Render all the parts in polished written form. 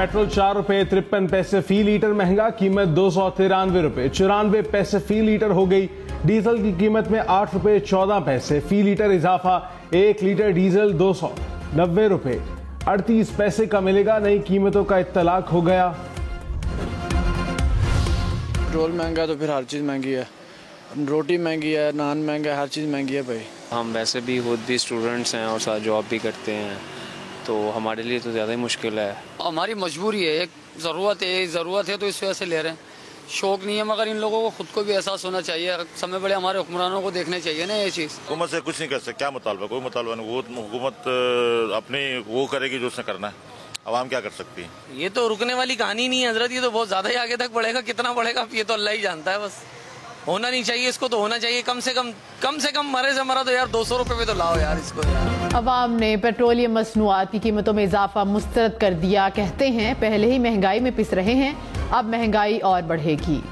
Petrol 4 रुपए 53 पैसे फी litre महंगा, कीमत 293 रुपए 94 पैसे फी लीटर हो गई। डीजल की कीमत में 8 रुपए 14 पैसे फी लीटर इजाफा, 1 लीटर डीजल 290 रुपए 38 पैसे का मिलेगा। नई कीमतों का इत्तलाक हो गया। पेट्रोल महंगा तो फिर हर चीज़ महंगी है, रोटी महंगी है, नान महंगा है, हर चीज़ महंगी है भाई। हम वैसे भी खुद भी स्टूडेंट्स हैं और साथ जॉब भी करते हैं, तो हमारे लिए तो ज़्यादा ही मुश्किल है। हमारी मजबूरी है, एक ज़रूरत है तो इस वजह से ले रहे हैं। शौक नहीं है, मगर इन लोगों को खुद को भी एहसास होना चाहिए। समय बड़े हमारे हुक्मरानों को देखने चाहिए ना ये चीज़। हुकूमत से कुछ नहीं कर सकते, क्या मुतालबा, कोई मुतालबा नहीं। वो हुकूमत अपनी वो करेगी जो उसने करना है, आवाम क्या कर सकती है। ये तो रुकने वाली कहानी नहीं है हजरत, ये तो बहुत ज़्यादा ही आगे तक बढ़ेगा। कितना बढ़ेगा ये तो अल्लाह ही जानता है। बस होना नहीं चाहिए, इसको तो होना चाहिए कम से कम मरे से मरा तो यार 200 रुपये में तो लाओ यार इसको यार। अवाम ने पेट्रोलियम मसनूआत की कीमतों में इजाफा मुस्तरद कर दिया। कहते हैं पहले ही महंगाई में पिस रहे हैं, अब महंगाई और बढ़ेगी।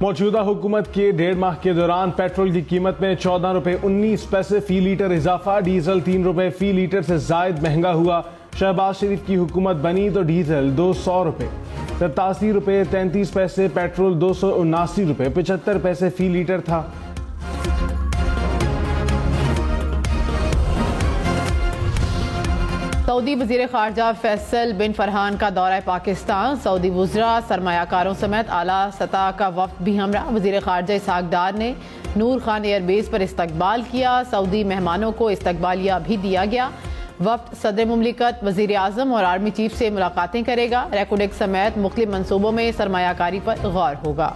मौजूदा हुकूमत के 1.5 माह के दौरान पेट्रोल की कीमत में 14 रुपए 19 पैसे फी लीटर इजाफा, डीजल 3 रुपए फी लीटर से जायद महंगा हुआ। शहबाज शरीफ की हुकूमत बनी तो डीजल 200 रुपए 87 रुपए 33 पैसे, पेट्रोल 279 रुपए 75 पैसे फी लीटर था। सऊदी वज़ीर ख़ारजा फैसल बिन फरहान का दौरा पाकिस्तान, सऊदी वुज़रा सरमायाकारों समेत आला सतह का वफ्द भी हमरा। वज़ीर ख़ारजा इसहाक डार ने नूर खान एयरबेस पर इस्तकबाल किया। सऊदी मेहमानों को इस्तकबालिया भी दिया गया। वफ्द सदर मुमलिकत, वज़ीर आज़म और आर्मी चीफ से मुलाकातें करेगा। रेकोडेक समेत मुख्तलिफ मनसूबों में सरमायाकारी पर गौर होगा।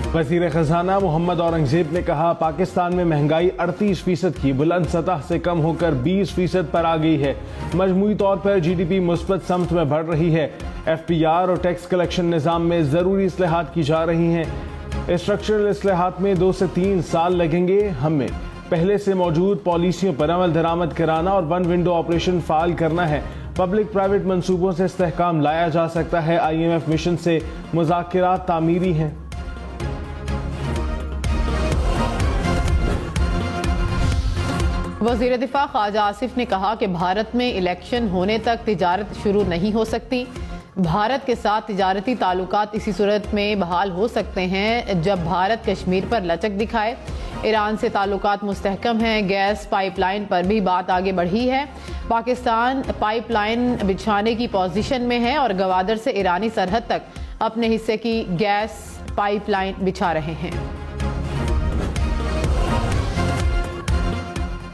वज़ीर ख़ज़ाना मोहम्मद औरंगज़ेब ने कहा पाकिस्तान में महंगाई 38% की बुलंद सतह से कम होकर 20% पर आ गई है। मजमूई तौर पर GDP मुस्बत समत में बढ़ रही है। FPR और टैक्स कलेक्शन निज़ाम में ज़रूरी इस्लाहात की जा रही हैं। स्ट्रक्चरल इस्लाहात में 2 से 3 साल लगेंगे। हमें पहले से मौजूद पॉलिसियों पर अमल दरामद कराना और 1 विंडो ऑपरेशन फाल करना है। पब्लिक प्राइवेट मंसूबों से इस्तेहकाम लाया जा सकता है। IMF मिशन से मुज़ाकिरात तामीरी हैं। वज़ीर दिफा ख्वाजा आसिफ ने कहा कि भारत में इलेक्शन होने तक तिजारत शुरू नहीं हो सकती। भारत के साथ तिजारती ताल्लुकात इसी सूरत में बहाल हो सकते हैं जब भारत कश्मीर पर लचक दिखाए। ईरान से ताल्लुकात मुस्तहकम हैं। गैस पाइपलाइन पर भी बात आगे बढ़ी है। पाकिस्तान पाइपलाइन बिछाने की पोजीशन में है और गवादर से ईरानी सरहद तक अपने हिस्से की गैस पाइपलाइन बिछा रहे हैं।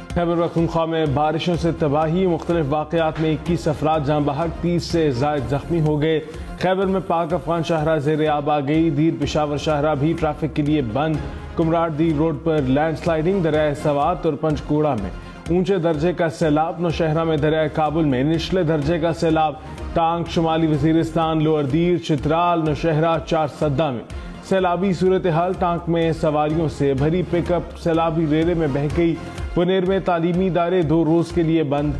खैबर पख्तूनख्वा में बारिशों से तबाही, मुख्तलिफ वाक़यात में 21 अफराद जाँ बहक, 30 से ज़ायद जख्मी हो गए। खैबर में पाक अफगान शाहरा ज़ेर आब आ गई। दीर पेशावर शाहरा भी ट्रैफिक के लिए बंद। कुमराट दीर रोड पर लैंडस्लाइडिंग, दरिया सवात और पंचकूड़ा में ऊंचे दर्जे का सैलाब। नौशहरा में दरिया काबुल में निचले दर्जे का सैलाब। टांग, शुमाली वजीरिस्तान, लोअर दीर, चित्राल, नौशहरा, 4 सद्दा में सैलाबी सूरत हाल। टांक में सवारियों से भरी पिकअप सैलाबी रेरे में बह गई। बुनेर में तालीमी इदारे 2 रोज के लिए बंद।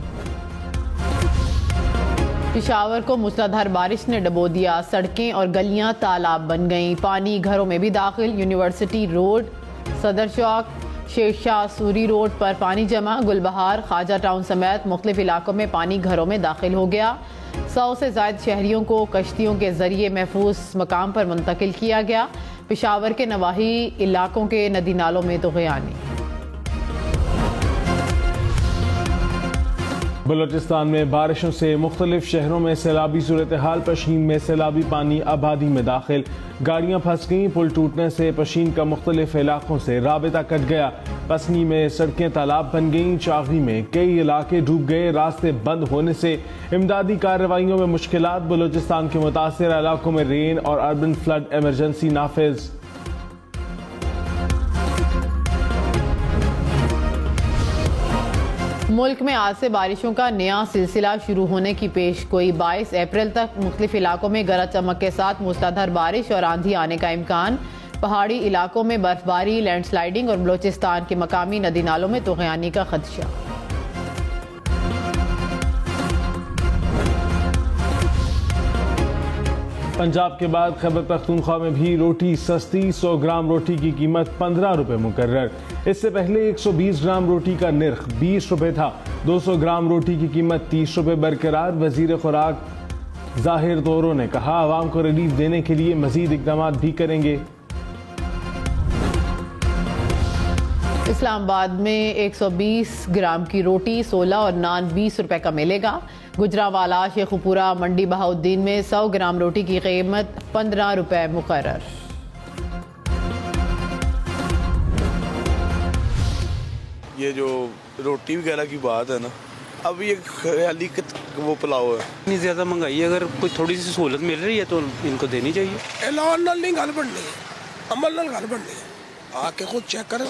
पेशावर को मूसलाधार बारिश ने डबो दिया। सड़कें और गलियां तालाब बन गईं। पानी घरों में भी दाखिल। यूनिवर्सिटी रोड, सदर चौक, शेरशाह सूरी रोड पर पानी जमा। गुलबहार, ख्वाजा टाउन समेत मुख्तलिफ इलाकों में पानी घरों में दाखिल हो गया। 100 से ज़ायद शहरियों को कश्तियों के जरिए महफूज मकाम पर मुंतकिल किया गया। पेशावर के नवाही इलाकों के नदी नालों में तो ग़यानी। बलोचिस्तान में बारिशों से मुख्तलिफ शहरों में सैलाबी सूरत हाल। पशीन में सैलाबी पानी आबादी में दाखिल। गाड़ियां फंस गईं। पुल टूटने से पशीन का मुख्तलिफ इलाकों से राबिता कट गया। पसनी में सड़कें तालाब बन गईं। चागरी में कई इलाके डूब गए। रास्ते बंद होने से इमदादी कार्रवाइयों में मुश्किलात। बलोचिस्तान के मुतासिर इलाकों में रेन और अर्बन फ्लड एमरजेंसी नाफिज। मुल्क में आज से बारिशों का नया सिलसिला शुरू होने की पेशगोई। 22 अप्रैल तक मुख्तलिफ इलाकों में गरज चमक के साथ मूसलाधार बारिश और आंधी आने का इम्कान। पहाड़ी इलाकों में बर्फबारी, लैंडस्लाइडिंग और बलोचिस्तान के मकामी नदी नालों में तूफ़ानी का खदशा। पंजाब के बाद खैबर पख्तूनख्वा में भी रोटी सस्ती। 100 ग्राम रोटी की कीमत 15 रुपए मुकर्रर। इससे पहले 120 ग्राम रोटी का निर्ख 20 रुपए था। 200 ग्राम रोटी की कीमत 30 रुपए बरकरार। वजीर खुराक जाहिर तोरो ने कहा, आवाम को रिलीफ देने के लिए मजीद इकदाम भी करेंगे। इस्लामाबाद में 120 ग्राम की रोटी 16 और नान 20 रुपए का मिलेगा। गुजरावाला, शेखुपुरा, मंडी बहाउद्दीन में 100 ग्राम रोटी की कीमत 15 रुपए मुकर्रर। ये जो रोटी वगैरह की बात है ना, अब ये ख्याली वो पुलाव है। इतनी ज़्यादा महंगाई है, अगर कोई थोड़ी सी सहूलत मिल रही है तो इनको देनी चाहिए। ऐलान नाल नहीं गल बननी, अमल नाल गल बननी। आके खुद चेक करो।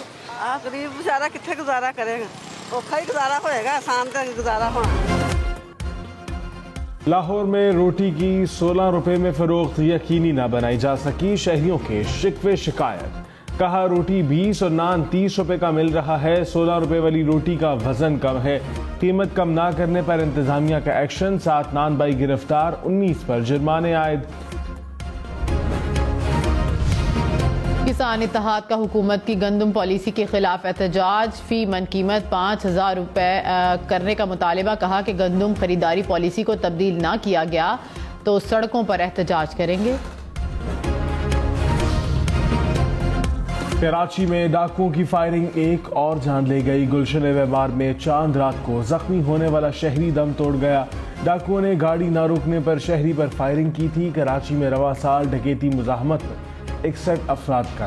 गरीब बेचारा कितने गुजारा करेगा, औखा ही गुजारा होएगा, आसान तो गुजारा होना। लाहौर में रोटी की 16 रुपए में फरोख्त यकीनी न बनाई जा सकी। शहरियों के शिकवे शिकायत। कहा, रोटी 20 और नान 30 रुपए का मिल रहा है। 16 रुपए वाली रोटी का वजन कम है। कीमत कम ना करने पर इंतजामिया का एक्शन। 7 नान बाई गिरफ्तार, 19 पर जुर्माने आयद। किसान इत्तेहाद का हुकूमत की गंदम पॉलिसी के खिलाफ एहतजाज। फी मन कीमत 5,000 रुपए करने का मुतालिबा। कहा कि गंदम खरीदारी पॉलिसी को तब्दील ना किया गया तो सड़कों पर एहतजाज करेंगे। कराची में डाकुओं की फायरिंग, एक और जान ले गई। गुलशन व्यापार में चांद रात को जख्मी होने वाला शहरी दम तोड़ गया। डाकुओं ने गाड़ी न रुकने पर शहरी पर फायरिंग की थी। कराची में रवा साल डकैती मुजाहमत में 61 अफराद का।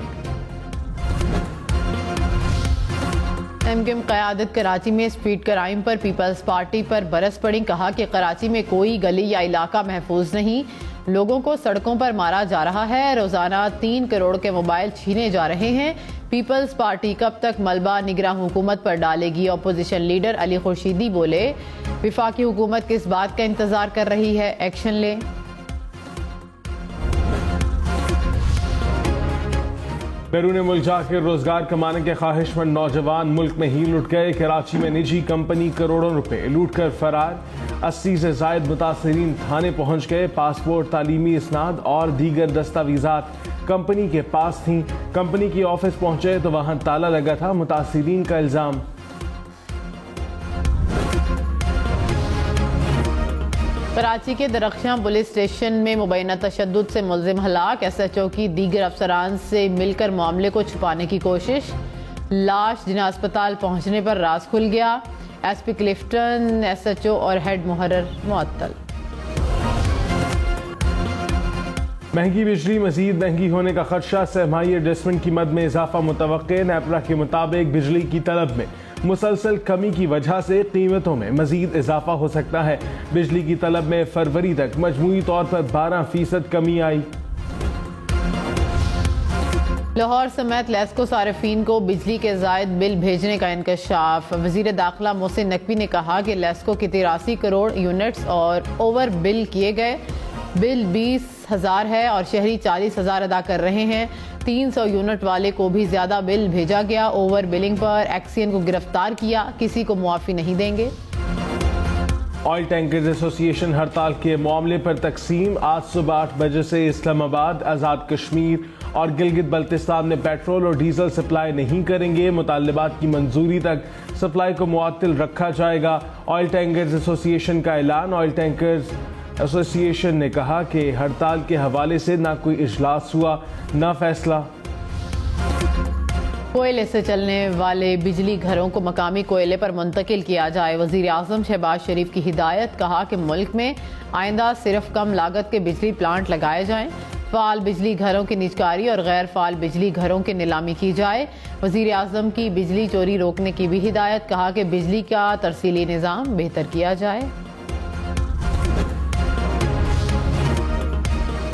एमकेएम क़यादत कराची में स्ट्रीट क्राइम पर पीपल्स पार्टी पर बरस पड़ी। कहा कि कराची में कोई गली या इलाका महफूज नहीं। लोगों को सड़कों पर मारा जा रहा है। रोजाना 3 करोड़ के मोबाइल छीने जा रहे हैं। पीपल्स पार्टी कब तक मलबा निगरान हुकूमत पर डालेगी? अपोजिशन लीडर अली खुर्शीदी बोले, विफाकी हुकूमत किस बात का इंतजार कर रही है, एक्शन ले। बैरून मुल्क जाकर रोजगार कमाने के ख्वाहिशमंद नौजवान मुल्क में ही लुट गए। कराची में निजी कंपनी करोड़ों रुपए लूट कर फरार। 80 से जायद मुतासरीन थाने पहुंच गए। पासपोर्ट, तालीमी इसनाद और दीगर दस्तावेजात कंपनी के पास थीं। कंपनी की ऑफिस पहुंचे तो वहां ताला लगा था। मुतासरीन का इल्जाम। कराची के दरख्शां पुलिस स्टेशन में मुबैना तशद्दुद से मुल्जिम हलाक। SHO की दीगर अफसरान से मिलकर मामले को छुपाने की कोशिश। लाश जिना अस्पताल पहुंचने पर राज खुल गया। SP क्लिफ्टन, SHO और हेड मुहर्रर मुअत्तल। महंगी बिजली, मजीद महंगी होने का खदशा। सरमाही एडजस्टमेंट की मद में इजाफा मुतवक्के। नेपरा के मुताबिक बिजली की तलब में मुसलसल कमी की वजह से कीमतों में मजीद इजाफा हो सकता है। बिजली की तलब में फरवरी तक मजमूई तौर पर 12% कमी आई। लाहौर समेत लेस्को सारिफीन को बिजली के जायद बिल भेजने का इंकशाफ। वजीर दाखिला मोहसिन नकवी ने कहा कि लेस्को के 83 करोड़ यूनिट्स और ओवर बिल किए गए। बिल 20,000 है और शहरी 40,000 अदा कर रहे हैं। 300 यूनिट वाले को भी ज्यादा बिल भेजा गया। ओवर बिलिंग पर एक्सियन को गिरफ्तार किया। किसी को मुआफी नहीं देंगे। ऑयल टैंकर्स एसोसिएशन हड़ताल के मामले पर तकसीम। आज सुबह 8 बजे से इस्लामाबाद, आज़ाद कश्मीर और गिलगित बल्तिस्तान में पेट्रोल और डीजल सप्लाई नहीं करेंगे। मुतालबात की मंजूरी तक सप्लाई को मुअत्तल रखा जाएगा। ऑयल टैंकर्स एसोसिएशन का ऐलान। ऑयल टैंकर्स एसोसिएशन ने कहा कि हड़ताल के हवाले से ना कोई इजलास हुआ, ना फैसला। कोयले से चलने वाले बिजली घरों को मकामी कोयले पर मुंतकिल किया जाए। वजीर आजम शहबाज शरीफ की हिदायत। कहा कि मुल्क में आइंदा सिर्फ कम लागत के बिजली प्लांट लगाए जाएं। फाल बिजली घरों की निजकारी और गैर फाल बिजली घरों की नीलामी की जाए। वजीर आजम की बिजली चोरी रोकने की भी हिदायत। कहा कि बिजली का तरसीली निज़ाम बेहतर किया जाए।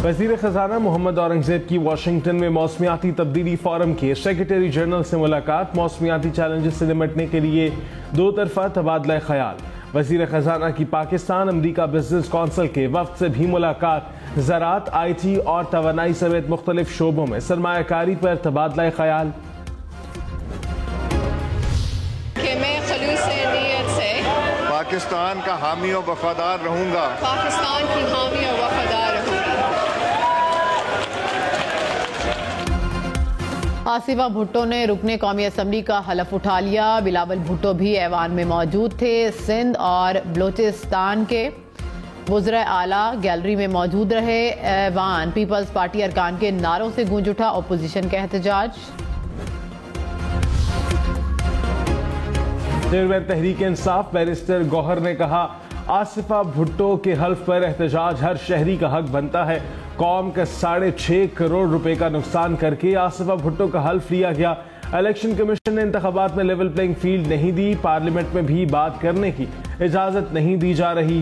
वज़ीर ख़ज़ाना मोहम्मद औरंगज़ेब की वाशिंगटन में मौसमियाती तब्दीली फोरम के सेक्रेटरी जनरल से मुलाकात। मौसमियाती चैलेंजेस से निपटने के लिए 2 तरफ़ा तबादला ख्याल। वज़ीर ख़ज़ाना की पाकिस्तान अमरीका बिजनेस कौंसिल के वफ़द से भी मुलाकात। ज़राअत, IT और तवानाई समेत मुख्तलिफ शोबों में सरमायाकारी पर तबादला ख्याल। पाकिस्तान का हामी और वफादार रहूंगा। पाकिस्तान की हामी और वफादार रहूंगा। आसिफा भुट्टो ने रुकने कौमी असम्बली का हलफ उठा लिया। बिलावल भुट्टो भी ऐवान में मौजूद थे। सिंध और बलोचिस्तान के वज़ीर आला गैलरी में मौजूद रहे। ऐवान पीपल्स पार्टी अरकान के नारों से गूंज उठा अपोजिशन का एहतजाज। चेयरमैन तहरीक इंसाफ बैरिस्टर गौहर ने कहा, आसिफा भुट्टो के हल्फ पर एहतजाज हर शहरी का हक बनता है। कौम का 6.5 करोड़ रुपए का नुकसान करके आसिफा भुट्टो का हल्फ लिया गया। इलेक्शन कमीशन ने इंतखाबात में लेवल प्लेइंग फील्ड नहीं दी। पार्लियामेंट में भी बात करने की इजाजत नहीं दी जा रही।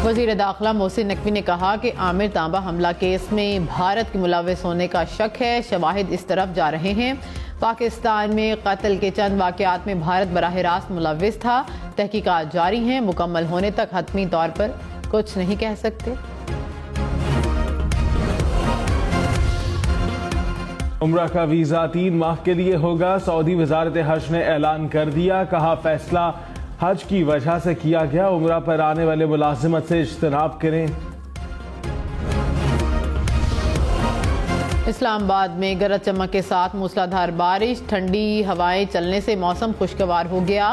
वजीर दाखिला मोहसिन नकवी ने कहा कि आमिर तांबा हमला केस में भारत के मुलविस होने का शक है। शवाहिद इस तरफ जा रहे हैं। पाकिस्तान में कत्ल के चंद वाकयात में भारत बराह रास्त मुलविस था। तहकीकात जारी हैं। मुकम्मल होने तक हतमी तौर पर कुछ नहीं कह सकते। उम्रा का वीजा 3 माह के लिए होगा। सऊदी वजारत हज ने ऐलान कर दिया। कहा, फैसला हज की वजह से किया गया। उम्रा पर आने वाले मुलाजिमत से इज्तनाब करें। इस्लामाबाद में गरज चमक के साथ मूसलाधार बारिश। ठंडी हवाएं चलने से मौसम खुशगवार हो गया।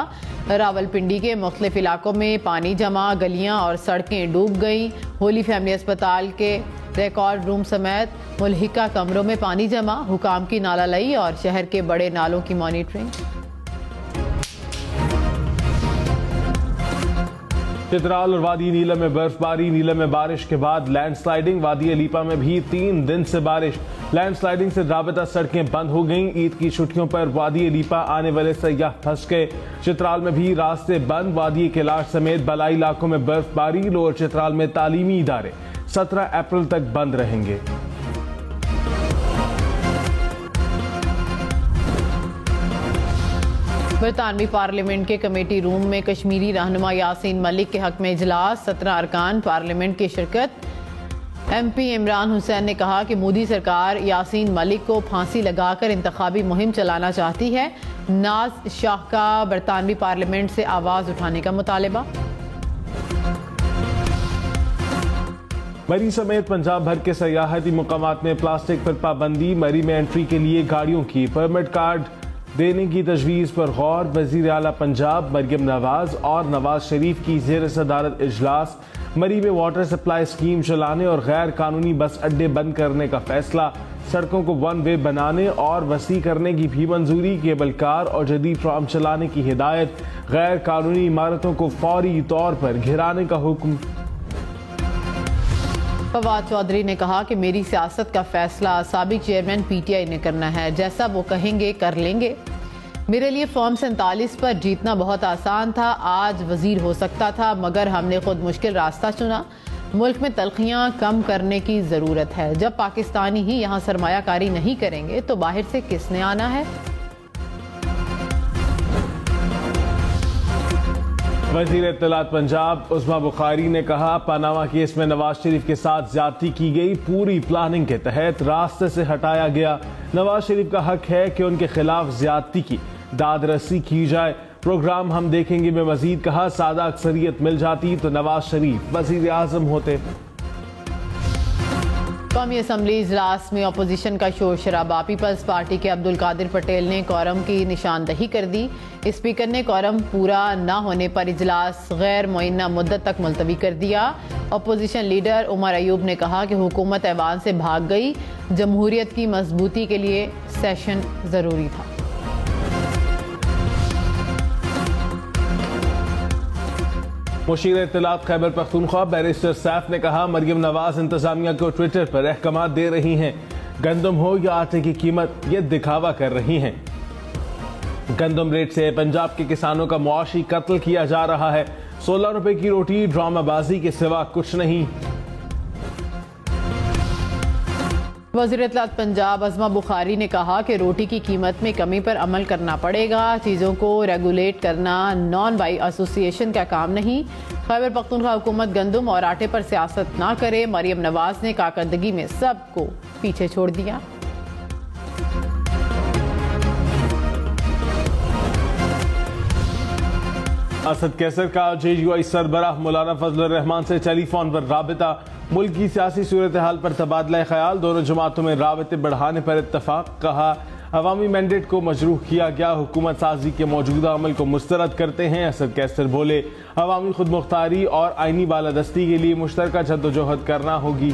रावलपिंडी के मुख्तलिफ इलाकों में पानी जमा, गलियां और सड़कें डूब गईं। होली फैमिली अस्पताल के रिकॉर्ड रूम समेत मुल्हिका कमरों में पानी जमा। हुकाम की नाला लई और शहर के बड़े नालों की मॉनिटरिंग। चित्राल और वादी नीलम में बर्फबारी। नीलम में बारिश के बाद लैंडस्लाइडिंग। वादी अलीपा में भी 3 दिन से बारिश। लैंडस्लाइडिंग से राबता सड़कें बंद हो गईं। ईद की छुट्टियों पर वादी अलीपा आने वाले सयाह फंस गए। चित्राल में भी रास्ते बंद। वादी कैलाश समेत बलाई इलाकों में बर्फबारी। लोअर चित्राल में तालीमी इदारे 17 अप्रैल तक बंद रहेंगे। बरतानवी पार्लियामेंट के कमेटी रूम में कश्मीरी रहनुमा यासीन मलिक के हक में इजलास। 17 अरकान पार्लियामेंट की शिरकत। MP इमरान हुसैन ने कहा कि मोदी सरकार यासीन मलिक को फांसी लगाकर इंतखाबी मुहिम चलाना चाहती है। नाज शाह का बरतानवी पार्लियामेंट से आवाज उठाने का मुतालबा। मरी समेत पंजाब भर के सयाहती मुकामात में प्लास्टिक पर पाबंदी। मरी में एंट्री के लिए गाड़ियों की परमिट कार्ड देने की तजवीज़ पर गौर। वज़ीर आला पंजाब मरियम नवाज और नवाज शरीफ की ज़ेर सदारत इजलास। मरी में वाटर सप्लाई स्कीम चलाने और गैर कानूनी बस अड्डे बंद करने का फैसला। सड़कों को 1 वे बनाने और वसी करने की भी मंजूरी। केबल कार और जदीद ट्राम चलाने की हिदायत। गैर कानूनी इमारतों को फौरी तौर पर घिराने का हुक्म। फवाद चौधरी ने कहा कि मेरी सियासत का फैसला साबिक चेयरमैन PTI ने करना है। जैसा वो कहेंगे कर लेंगे। मेरे लिए फॉर्म 47 पर जीतना बहुत आसान था। आज वजीर हो सकता था, मगर हमने खुद मुश्किल रास्ता चुना। मुल्क में तलखियां कम करने की ज़रूरत है। जब पाकिस्तानी ही यहाँ सरमायाकारी नहीं करेंगे तो बाहर से किसने आना है। वज़ीर इत्तलात पंजाब उस्मा बुखारी ने कहा, पनामा केस में नवाज शरीफ के साथ ज्यादती की गई। पूरी प्लानिंग के तहत रास्ते से हटाया गया। नवाज शरीफ का हक है कि उनके खिलाफ ज्यादती की दादरसी की जाए। प्रोग्राम हम देखेंगे में मजीद कहा, सादा अक्सरियत मिल जाती तो नवाज शरीफ वज़ीर आज़म होते। कौमी असम्बली इजलास में अपोजिशन का शोर शराबा। पीपल्स पार्टी के अब्दुल कादिर पटेल ने कोरम की निशानदही कर दी। स्पीकर ने कोरम पूरा न होने पर इजलास गैर मुअय्यना मुद्दत तक मुलतवी कर दिया। अपोजिशन लीडर उमर अयूब ने कहा कि हुकूमत ऐवान से भाग गई। जमहूरियत की मजबूती के लिए सेशन जरूरी था। मुशीर इत्तलात खैबर पख्तूनख्वा बैरिस्टर सैफ ने कहा, मरियम नवाज इंतजामिया को ट्विटर पर अहकामात दे रही हैं। गंदम हो या आटे की कीमत ये दिखावा कर रही हैं। गंदम रेट से पंजाब के किसानों का मुआशी कत्ल किया जा रहा है। 16 रुपए की रोटी ड्रामाबाजी के सिवा कुछ नहीं। वज़ीर इत्तलात पंजाब अज़मा बुखारी ने कहा कि रोटी की कीमत में कमी पर अमल करना पड़ेगा। चीज़ों को रेगुलेट करना नॉन बाई एसोसिएशन का काम नहीं। खैबर पख्तूनख्वा हुकूमत गंदम और आटे पर सियासत ना करे। मरियम नवाज ने कारकर्दगी में सबको पीछे छोड़ दिया। असद कैसर का JUI सरबराह मौलाना फजल रहमान से टेलीफोन पर राबिता। मुल्क की सियासी सूरत हाल पर तबादला ख्याल, दोनों जमातों में राबते बढ़ाने पर इत्तफाक। कहा अवामी मैंडेट को मजरूह किया गया, हुकूमत साजी के मौजूदा अमल को मुस्तरद करते हैं। असद कैसर बोले अवामी खुद मुख्तारी और आइनी बालादस्ती के लिए मुश्तरका जद्दोजहद करना होगी।